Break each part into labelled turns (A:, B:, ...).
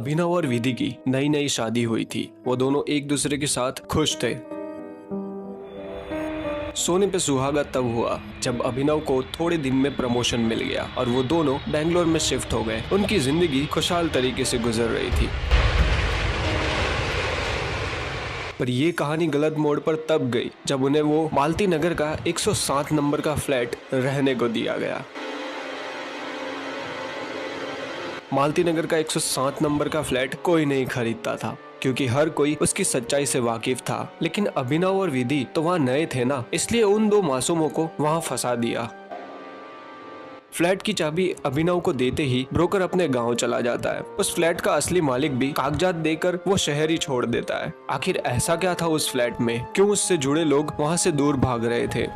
A: अभिनव और विधि की नई नई शादी हुई थी। वो दोनों एक दूसरे के साथ खुश थे। सोने पे सुहागा तब हुआ जब अभिनव को थोड़े दिन में प्रमोशन मिल गया और वो दोनों बेंगलोर में शिफ्ट हो गए। उनकी जिंदगी खुशहाल तरीके से गुजर रही थी। पर ये कहानी गलत मोड़ पर तब गई जब उन्हें वो मालती नगर का 107 नंबर का फ्लैट रहने को दिया गया। मालती नगर का 107 नंबर का फ्लैट कोई नहीं खरीदता था क्योंकि हर कोई उसकी सच्चाई से वाकिफ था। लेकिन अभिनव और विधि तो वहाँ नए थे ना, इसलिए उन दो मासूमों को वहाँ फंसा दिया। फ्लैट की चाबी अभिनव को देते ही ब्रोकर अपने गांव चला जाता है। उस फ्लैट का असली मालिक भी कागजात देकर वो शहर ही छोड़ देता है। आखिर ऐसा क्या था उस फ्लैट में, क्यों उससे जुड़े लोग वहाँ से दूर भाग रहे थे?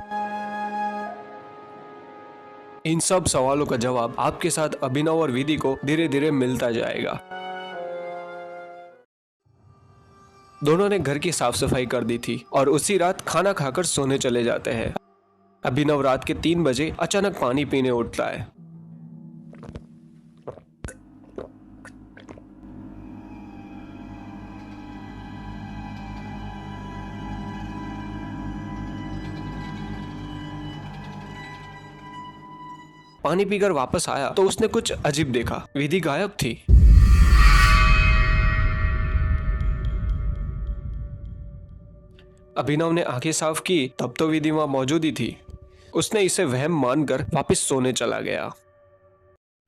A: इन सब सवालों का जवाब आपके साथ अभिनव और विधि को धीरे धीरे मिलता जाएगा। दोनों ने घर की साफ सफाई कर दी थी और उसी रात खाना खाकर सोने चले जाते हैं। अभिनव रात के 3 बजे अचानक पानी पीने उठता है। पानी पीकर वापस आया तो उसने कुछ अजीब देखा। विधि गायब थी। अभिनव ने आंखें साफ की तब तो विधि वहां मौजूद ही थी। उसने इसे वहम मानकर वापस सोने चला गया।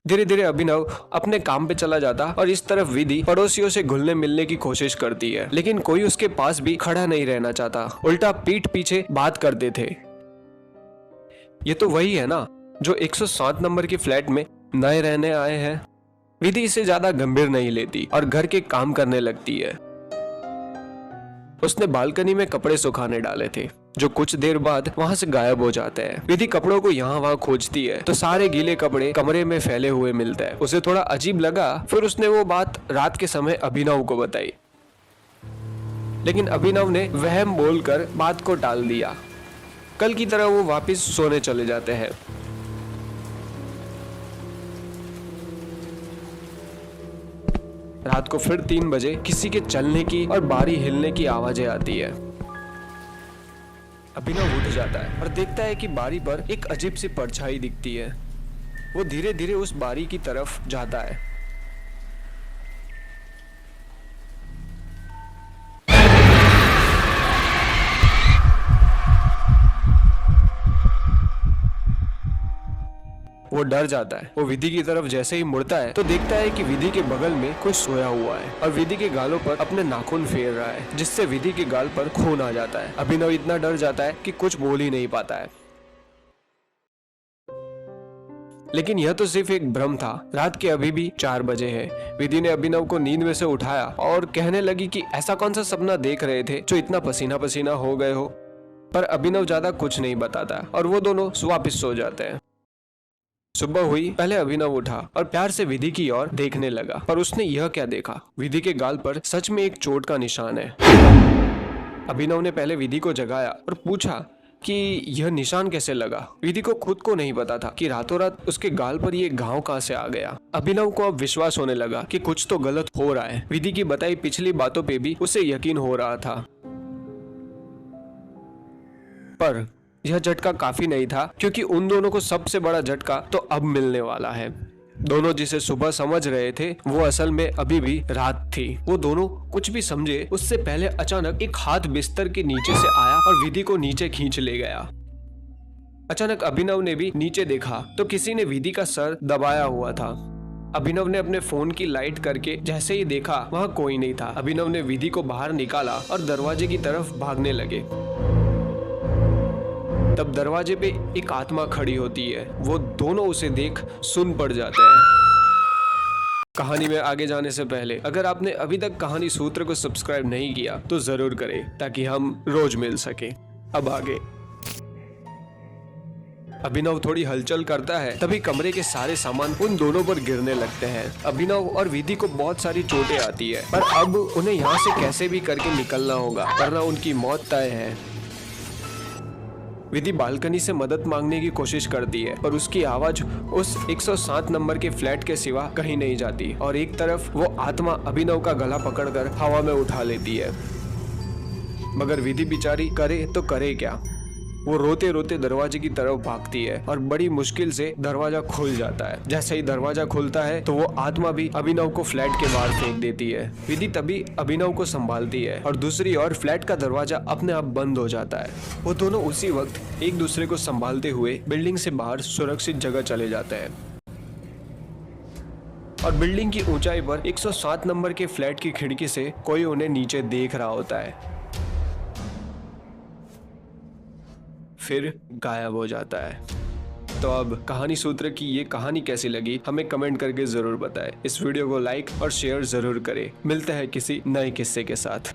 A: धीरे धीरे अभिनव अपने काम पे चला जाता और इस तरफ विधि पड़ोसियों से घुलने मिलने की कोशिश करती है, लेकिन कोई उसके पास भी खड़ा नहीं रहना चाहता, उल्टा पीठ पीछे बात करते थे। ये तो वही है ना जो 107 नंबर की फ्लैट में नए रहने आए हैं। विधि इसे ज्यादा गंभीर नहीं लेती और घर के काम करने लगती है। उसने बालकनी में कपड़े सुखाने डाले थे जो कुछ देर बाद वहां से गायब हो जाते हैं। विधि कपड़ों को यहाँ वहां खोजती है तो सारे गीले कपड़े कमरे में फैले हुए मिलते हैं। उसे थोड़ा अजीब लगा, फिर उसने वो बात रात के समय अभिनव को बताई, लेकिन अभिनव ने वहम बोलकर बात को टाल दिया। कल की तरह वो वापस सोने चले जाते हैं। रात को फिर 3 बजे किसी के चलने की और बारी हिलने की आवाजें आती है। अभिनव उठ जाता है और देखता है कि बारी पर एक अजीब सी परछाई दिखती है। वो धीरे धीरे उस बारी की तरफ जाता है। वो डर जाता है। वो विधि की तरफ जैसे ही मुड़ता है तो देखता है कि विधि के बगल में कोई सोया हुआ है और विधि के गालों पर अपने नाखून फेर रहा है, जिससे विधि के गाल पर खून आ जाता है। अभिनव इतना डर जाता है कि कुछ बोल ही नहीं पाता है। लेकिन यह तो सिर्फ एक भ्रम था। रात के अभी भी 4 बजे हैं। विधि ने अभिनव को नींद में से उठाया और कहने लगी कि ऐसा कौन सा सपना देख रहे थे जो इतना पसीना पसीना हो गए हो। पर अभिनव ज्यादा कुछ नहीं बताता और वो दोनों वापिस सो जाते हैं। सुबह हुई, पहले अभिनव उठा और प्यार से विधि की ओर देखने लगा, पर उसने यह क्या देखा? विधि के गाल पर सच में एक चोट का निशान है। अभिनव ने पहले विधि को जगाया और पूछा कि यह निशान कैसे लगा। विधि को खुद को नहीं पता था कि रातों रात उसके गाल पर यह घाव कहां से आ गया। अभिनव को अब विश्वास होने लगा कि कुछ तो गलत हो रहा है। विधि की बताई पिछली बातों पे भी उसे यकीन हो रहा था, पर यह झटका काफी नहीं था क्योंकि उन दोनों को सबसे बड़ा झटका तो अब मिलने वाला है। दोनों जिसे सुबह समझ रहे थे वो असल में अभी भी रात थी। वो दोनों कुछ भी समझे उससे पहले अचानक एक हाथ बिस्तर के नीचे से आया और विधि को नीचे खींच ले गया। अचानक अभिनव ने भी नीचे देखा तो किसी ने विधि का सर दबाया हुआ था। अभिनव ने अपने फोन की लाइट करके जैसे ही देखा वहाँ कोई नहीं था। अभिनव ने विधि को बाहर निकाला और दरवाजे की तरफ भागने लगे। तब दरवाजे पे एक आत्मा खड़ी होती है। वो दोनों उसे देख सुन पड़ जाते हैं। कहानी में आगे जाने से पहले अगर आपने अभी तक कहानी सूत्र को सब्सक्राइब नहीं किया तो जरूर करें ताकि हम रोज मिल सके। अब आगे। अभिनव थोड़ी हलचल करता है तभी कमरे के सारे सामान उन दोनों पर गिरने लगते हैं। अभिनव और विधि को बहुत सारी चोटें आती है, पर अब उन्हें यहाँ से कैसे भी करके निकलना होगा वरना उनकी मौत तय है। विधि बालकनी से मदद मांगने की कोशिश करती है पर उसकी आवाज उस 107 नंबर के फ्लैट के सिवा कहीं नहीं जाती और एक तरफ वो आत्मा अभिनव का गला पकड़कर हवा में उठा लेती है। मगर विधि बेचारी करे तो करे क्या। वो रोते रोते दरवाजे की तरफ भागती है और बड़ी मुश्किल से दरवाजा खुल जाता है। जैसे ही दरवाजा खुलता है तो वो आत्मा भी अभिनव को फ्लैट के बाहर फेंक देती है। विधि तभी अभिनव को संभालती है और दूसरी ओर फ्लैट का दरवाजा अपने आप बंद हो जाता है। वो दोनों उसी वक्त एक दूसरे को संभालते हुए बिल्डिंग से बाहर सुरक्षित जगह चले जाते हैं और बिल्डिंग की ऊंचाई पर 107 नंबर के फ्लैट की खिड़की से कोई उन्हें नीचे देख रहा होता है, फिर गायब हो जाता है। तो अब कहानी सूत्र की ये कहानी कैसी लगी हमें कमेंट करके जरूर बताएं। इस वीडियो को लाइक और शेयर जरूर करें। मिलते हैं किसी नए किस्से के साथ।